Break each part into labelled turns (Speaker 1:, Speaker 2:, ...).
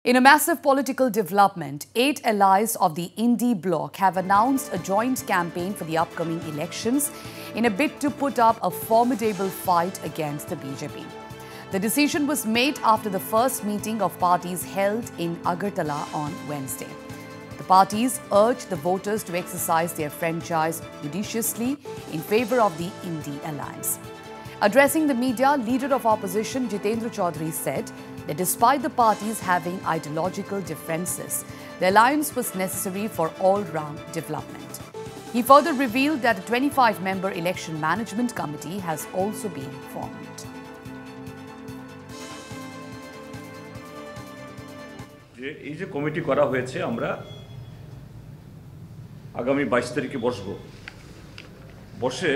Speaker 1: In a massive political development, 8 allies of the Indy bloc have announced a joint campaign for the upcoming elections in a bid to put up a formidable fight against the BJP. The decision was made after the first meeting of parties held in Agartala on Wednesday. The parties urged the voters to exercise their franchise judiciously in favour of the Indy alliance. Addressing the media, leader of opposition Jitendra Chaudhary said that despite the parties having ideological differences, the alliance was necessary for all-round development. He further revealed that a 25-member election management committee has also been formed.
Speaker 2: এই যে committee করা হয়েছে আমরা আগামী 22 তারিখে বসে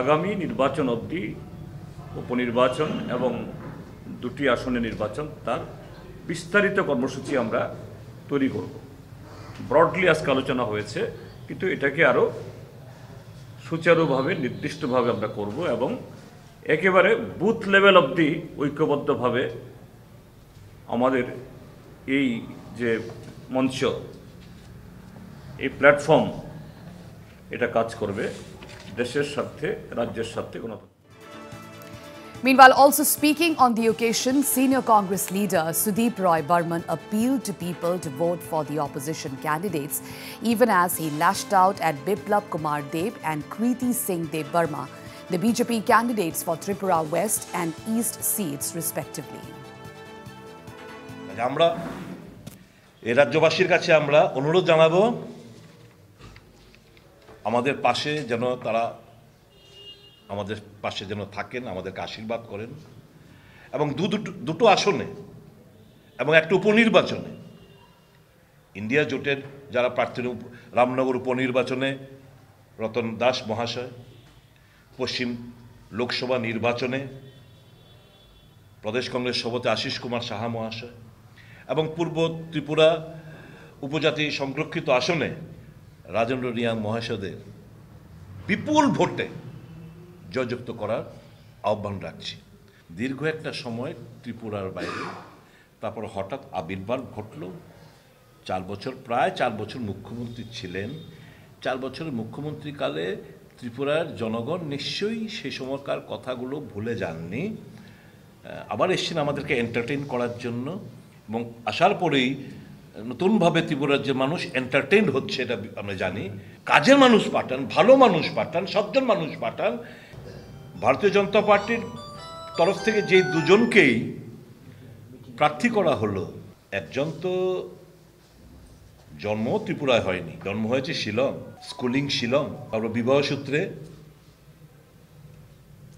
Speaker 2: আগামী নির্বাচন অবধি উপনির্বাচন এবং দুটি আসনে নির্বাচন তার বিস্তারিত কর্মসূচি আমরা তৈরি করব। ব্রডলি আজকে আলোচনা হয়েছে, কিন্তু এটাকে আরো সুচারুভাবে নির্দিষ্টভাবে আমরা করব এবং একেবারে বুথ লেভেল অবধি ঐক্যবদ্ধভাবে আমাদের এই যে মঞ্চ, এই প্ল্যাটফর্ম এটা কাজ করবে দেশের স্বার্থে, রাজ্যের স্বার্থে।
Speaker 1: Meanwhile, also speaking on the occasion, senior Congress leader Sudeep Roy Burman appealed to people to vote for the opposition candidates, even as he lashed out at Biplab Kumar Deb and Kriti Singh Deb Burma, the BJP candidates for Tripura West and East seats respectively.
Speaker 3: আমরা এই রাজ্যবাসীর কাছে আমরা অনুরোধ জানাবো আমাদের পাশে যেন তারা আমাদের পাশে যেন থাকেন, আমাদেরকে আশীর্বাদ করেন এবং দুটো আসনে এবং একটা উপনির্বাচনে ইন্ডিয়া জোটের যারা প্রার্থী, রামনগর উপনির্বাচনে রতন দাস মহাশয়, পশ্চিম লোকসভা নির্বাচনে প্রদেশ কংগ্রেস সভাপতি আশিস কুমার সাহা মহাশয় এবং পূর্ব ত্রিপুরা উপজাতি সংরক্ষিত আসনে রাজেন্দ্র রিয়াং মহাশয়দের বিপুল ভোটে জয়যুক্ত করার আহ্বান রাখছি। দীর্ঘ একটা সময় ত্রিপুরার বাইরে, তারপর হঠাৎ আবির্ভাব ঘটল। 4 বছর, প্রায় 4 বছর মুখ্যমন্ত্রী ছিলেন। 4 বছরের মুখ্যমন্ত্রীকালে ত্রিপুরার জনগণ নিশ্চয়ই সেই সময়কার কথাগুলো ভুলে যাননি। আবার এসেছেন আমাদেরকে এন্টারটেইন করার জন্য এবং আসার পরেই নতুনভাবে ত্রিপুরার যে মানুষ এন্টারটেইন হচ্ছে এটা আমরা জানি। কাজের মানুষ পাঠান, ভালো মানুষ পাঠান, সজ্জন মানুষ পাঠান। ভারতীয় জনতা পার্টির তরফ থেকে যে দুজনকেই প্রার্থী করা হলো, একজন তো জন্ম ত্রিপুরায় হয়নি, জন্ম হয়েছে শিলং, স্কুলিং শিলং, তারপর বিবাহ সূত্রে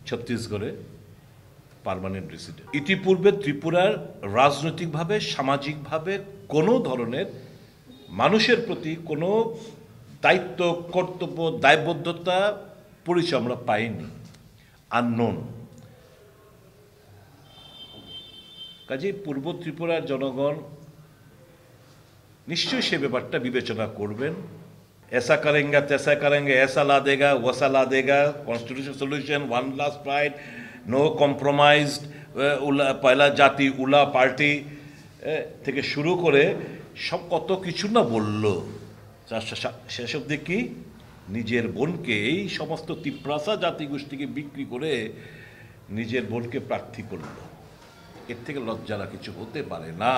Speaker 3: ছত্তিশগড়ে পার্মানেন্ট রেসিডেন্ট। ইতিপূর্বে ত্রিপুরার রাজনৈতিকভাবে, সামাজিকভাবে কোনো ধরনের মানুষের প্রতি কোনো দায়িত্ব, কর্তব্য, দায়বদ্ধতা পরিচয় আমরা পাইনি, আননোন। কাজেই পূর্ব ত্রিপুরার জনগণ নিশ্চয়ই সে ব্যাপারটা বিবেচনা করবেন। ऐसा करेंगे तैसा करेंगे, ऐसा ला देगा वैसा ला देगा, constitution solution, one last fight, no compromised, পয়লা জাতি, উলা পার্টি থেকে শুরু করে সব কত কিছু না বলল। শেষ অবধি কি নিজের বোনকে, এই সমস্ত তিপ্রাসা জাতিগোষ্ঠীকে বিক্রি করে নিজের বোনকে প্রার্থী করল। এর থেকে লজ্জার কিছু হতে পারে না।